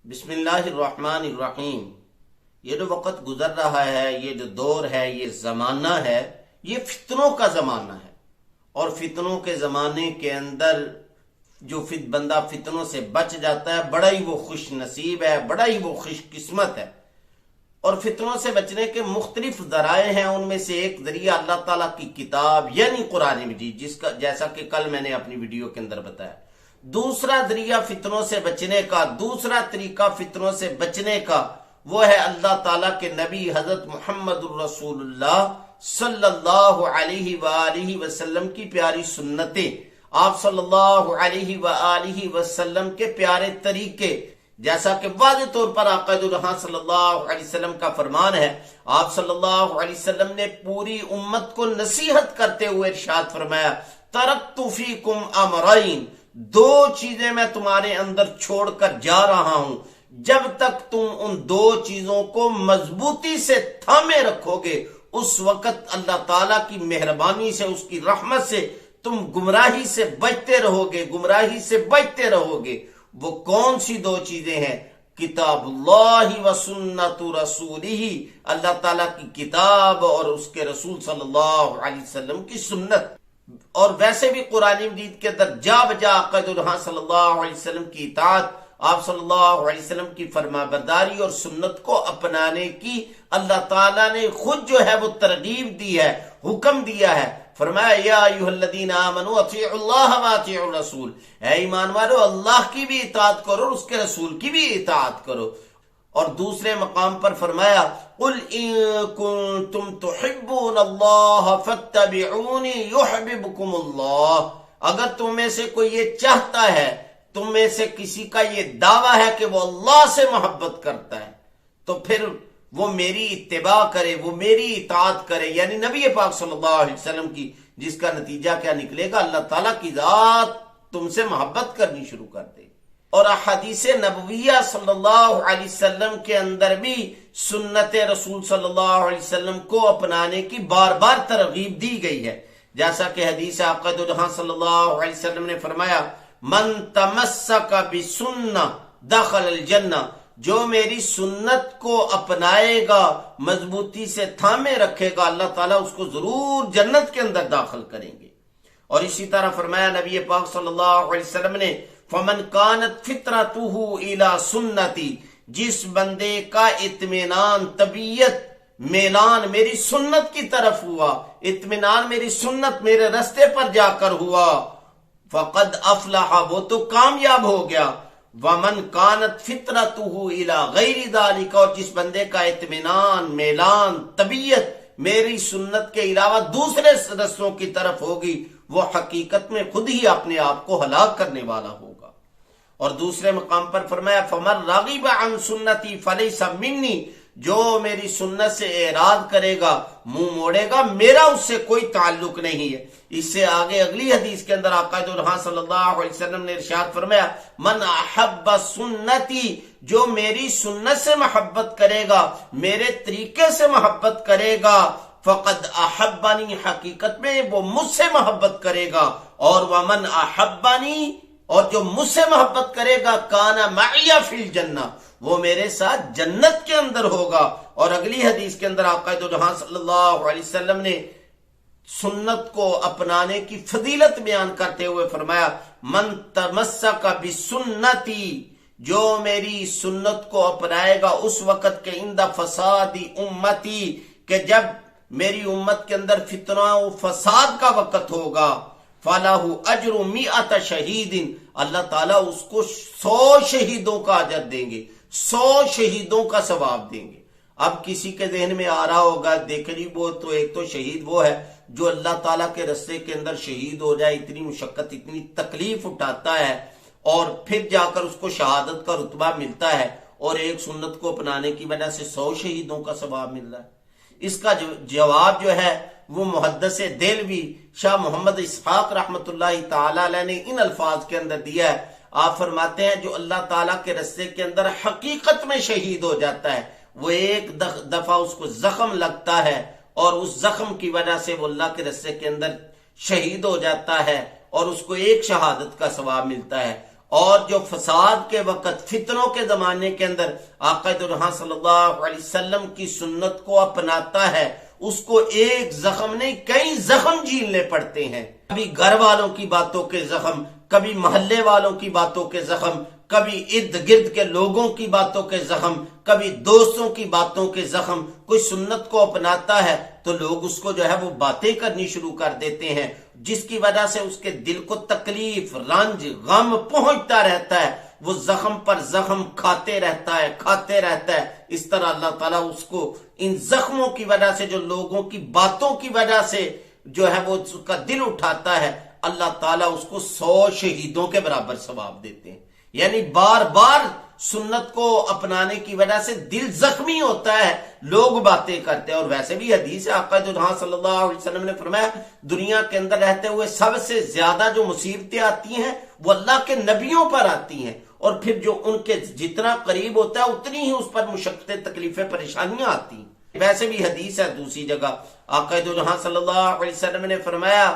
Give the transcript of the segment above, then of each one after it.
بسم اللہ الرحمن الرحیم۔ یہ جو وقت گزر رہا ہے، یہ جو دور ہے، یہ زمانہ ہے، یہ فتنوں کا زمانہ ہے۔ اور فتنوں کے زمانے کے اندر جو بندہ فتنوں سے بچ جاتا ہے، بڑا ہی وہ خوش نصیب ہے، بڑا ہی وہ خوش قسمت ہے۔ اور فتنوں سے بچنے کے مختلف ذرائع ہیں، ان میں سے ایک ذریعہ اللہ تعالیٰ کی کتاب یعنی قرآن مجید، جیسا کہ کل میں نے اپنی ویڈیو کے اندر بتایا۔ دوسرا ذریعہ فتنوں سے بچنے کا، دوسرا طریقہ فتنوں سے بچنے کا، وہ ہے اللہ تعالیٰ کے نبی حضرت محمد الرسول اللہ صلی اللہ علیہ وآلہ وسلم کی پیاری سنتیں، آپ صلی اللہ علیہ وآلہ وسلم کے پیارے طریقے، جیسا کہ واضح طور پر آقا جہاں صلی اللہ علیہ وسلم کا فرمان ہے۔ آپ صلی اللہ علیہ وسلم نے پوری امت کو نصیحت کرتے ہوئے ارشاد فرمایا، ترکت فیکم امرین، دو چیزیں میں تمہارے اندر چھوڑ کر جا رہا ہوں، جب تک تم ان دو چیزوں کو مضبوطی سے تھامے رکھو گے، اس وقت اللہ تعالیٰ کی مہربانی سے، اس کی رحمت سے تم گمراہی سے بچتے رہو گے، گمراہی سے بچتے رہو گے۔ وہ کون سی دو چیزیں ہیں؟ کتاب اللہ و سنت رسولہ، اللہ تعالیٰ کی کتاب اور اس کے رسول صلی اللہ علیہ وسلم کی سنت۔ اور ویسے بھی قرآن مجید کے اندر جا بجا آقا جہاں صلی اللہ علیہ وسلم کی اطاعت، آپ صلی اللہ علیہ وسلم کی فرما برداری اور سنت کو اپنانے کی اللہ تعالیٰ نے خود جو ہے وہ ترغیب دی ہے، حکم دیا ہے۔ فرمایا یا ایھا الذین آمنوا اطیعوا اللہ واطیعوا الرسول، اے ایمان والو اللہ کی بھی اطاعت کرو اور اس کے رسول کی بھی اطاعت کرو۔ اور دوسرے مقام پر فرمایا قل ان کنتم تحبون اللہ فاتبعونی یحببکم اللہ، اگر تم میں سے کوئی یہ چاہتا ہے، تم میں سے کسی کا یہ دعویٰ ہے کہ وہ اللہ سے محبت کرتا ہے، تو پھر وہ میری اتباع کرے، وہ میری اطاعت کرے، یعنی نبی پاک صلی اللہ علیہ وسلم کی، جس کا نتیجہ کیا نکلے گا؟ اللہ تعالیٰ کی ذات تم سے محبت کرنی شروع کر دے۔ اور احادیث نبویہ صلی اللہ علیہ وسلم کے اندر بھی سنت رسول صلی اللہ علیہ وسلم کو اپنانے کی بار بار ترغیب دی گئی ہے، جیسا کہ حدیث آقا جہاں صلی اللہ علیہ وسلم نے فرمایا من تمسک بسنہ دخل الجنہ، جو میری سنت کو اپنائے گا، مضبوطی سے تھامے رکھے گا، اللہ تعالیٰ اس کو ضرور جنت کے اندر داخل کریں گے۔ اور اسی طرح فرمایا نبی پاک صلی اللہ علیہ وسلم نے فمن کانت فطرتہ الی سنتی، جس بندے کا اطمینان، طبیعت، میلان میری سنت کی طرف ہوا، اطمینان میری سنت، میرے رستے پر جا کر ہوا، فقد افلح، وہ تو کامیاب ہو گیا۔ ومن کانت فطرتہ الی غیر ذالک، اور جس بندے کا اطمینان، میلان، طبیعت میری سنت کے علاوہ دوسرے رستوں کی طرف ہوگی، وہ حقیقت میں خود ہی اپنے آپ کو ہلاک کرنے والا ہوگا۔ اور دوسرے مقام پر فرمایا فمن رغب عن سنتی فلیس منی، جو میری سنت سے اعراض کرے گا، منہ موڑے گا، میرا اس سے کوئی تعلق نہیں ہے۔ اس سے آگے اگلی حدیث کے اندر آقا جہاں صلی اللہ علیہ وسلم نے ارشاد فرمایا من احب سنتی، جو میری سنت سے محبت کرے گا، میرے طریقے سے محبت کرے گا، فقد احبنی، حقیقت میں وہ مجھ سے محبت کرے گا۔ اور ومن احبنی، اور جو مجھ سے محبت کرے گا، کان معی فی الجنہ، وہ میرے ساتھ جنت کے اندر ہوگا۔ اور اگلی حدیث کے اندر آقا جہاں صلی اللہ علیہ وسلم نے سنت کو اپنانے کی فضیلت بیان کرتے ہوئے فرمایا من تمسک بسنتی، جو میری سنت کو اپنائے گا اس وقت کے عند فساد امتی، کہ جب میری امت کے اندر فتنہ و فساد کا وقت ہوگا، فَلَهُ أَجْرُ مِئَةَ شَهِيدٍ، اللہ تعالیٰ اس کو 100 شہیدوں کا اجر دیں گے، 100 شہیدوں کا ثواب دیں گے۔ اب کسی کے ذہن میں آ رہا ہوگا دیکھیں وہ تو ایک تو شہید وہ ہے جو اللہ تعالیٰ کے رستے کے اندر شہید ہو جائے، اتنی مشقت، اتنی تکلیف اٹھاتا ہے، اور پھر جا کر اس کو شہادت کا رتبہ ملتا ہے، اور ایک سنت کو اپنانے کی وجہ سے 100 شہیدوں کا ثواب مل رہا ہے۔ اس کا جواب جو ہے وہ محدث دہلوی شاہ محمد اسحاق رحمۃ اللہ تعالی علیہ نے ان الفاظ کے اندر دیا ہے۔ آپ فرماتے ہیں جو اللہ تعالیٰ کے رستے کے اندر حقیقت میں شہید ہو جاتا ہے، وہ ایک دفعہ اس کو زخم لگتا ہے، اور اس زخم کی وجہ سے وہ اللہ کے رستے کے اندر شہید ہو جاتا ہے، اور اس کو ایک شہادت کا ثواب ملتا ہے۔ اور جو فساد کے وقت فتنوں کے زمانے کے اندر آقا دو جہاں صلی اللہ علیہ وسلم کی سنت کو اپناتا ہے، اس کو ایک زخم نہیں کئی زخم جھیلنے پڑتے ہیں، کبھی گھر والوں کی باتوں کے زخم، کبھی محلے والوں کی باتوں کے زخم، کبھی ارد گرد کے لوگوں کی باتوں کے زخم، کبھی دوستوں کی باتوں کے زخم۔ کوئی سنت کو اپناتا ہے تو لوگ اس کو جو ہے وہ باتیں کرنی شروع کر دیتے ہیں، جس کی وجہ سے اس کے دل کو تکلیف، رنج، غم پہنچتا رہتا ہے، وہ زخم پر زخم کھاتے رہتا ہے۔ اس طرح اللہ تعالیٰ اس کو ان زخموں کی وجہ سے، جو لوگوں کی باتوں کی وجہ سے جو ہے وہ اس کا دل اٹھاتا ہے، اللہ تعالیٰ اس کو 100 شہیدوں کے برابر ثواب دیتے ہیں۔ یعنی بار بار سنت کو اپنانے کی وجہ سے دل زخمی ہوتا ہے، لوگ باتیں کرتے ہیں۔ اور ویسے بھی حدیث ہے، آقا جو جہاں صلی اللہ علیہ وسلم نے فرمایا دنیا کے اندر رہتے ہوئے سب سے زیادہ جو مصیبتیں آتی ہیں وہ اللہ کے نبیوں پر آتی ہیں، اور پھر جو ان کے جتنا قریب ہوتا ہے اتنی ہی اس پر مشقتیں، تکلیفیں، پریشانیاں آتی ہیں۔ ویسے بھی حدیث ہے دوسری جگہ، آقا جو جہاں صلی اللہ علیہ وسلم نے فرمایا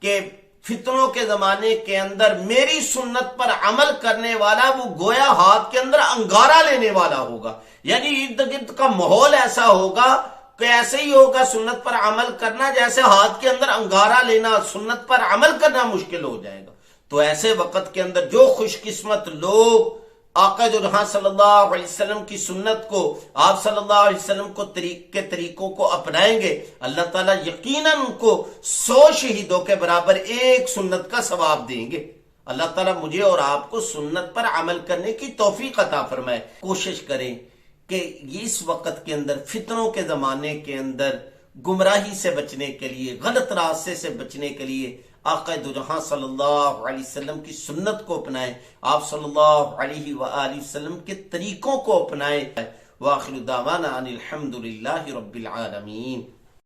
کہ فتنوں کے زمانے کے اندر میری سنت پر عمل کرنے والا وہ گویا ہاتھ کے اندر انگارہ لینے والا ہوگا، یعنی ارد گرد کا ماحول ایسا ہوگا کہ ایسے ہی ہوگا سنت پر عمل کرنا جیسے ہاتھ کے اندر انگارہ لینا، سنت پر عمل کرنا مشکل ہو جائے گا۔ تو ایسے وقت کے اندر جو خوش قسمت لوگ آقا جو جہاں صلی اللہ علیہ وسلم کی سنت کو، آپ صلی اللہ علیہ وسلم کو طریقوں کو اپنائیں گے، اللہ تعالیٰ یقیناً ان کو 100 شہیدوں کے برابر ایک سنت کا ثواب دیں گے۔ اللہ تعالیٰ مجھے اور آپ کو سنت پر عمل کرنے کی توفیق عطا فرمائے۔ کوشش کریں کہ اس وقت کے اندر، فتنوں کے زمانے کے اندر، گمراہی سے بچنے کے لیے، غلط راستے سے بچنے کے لیے آقا دو جہاں صلی اللہ علیہ وسلم کی سنت کو اپنائیں، آپ صلی اللہ علیہ وآلہ وسلم کے طریقوں کو اپنائیں۔ وآخر دعوانا ان الحمد للہ رب العالمین۔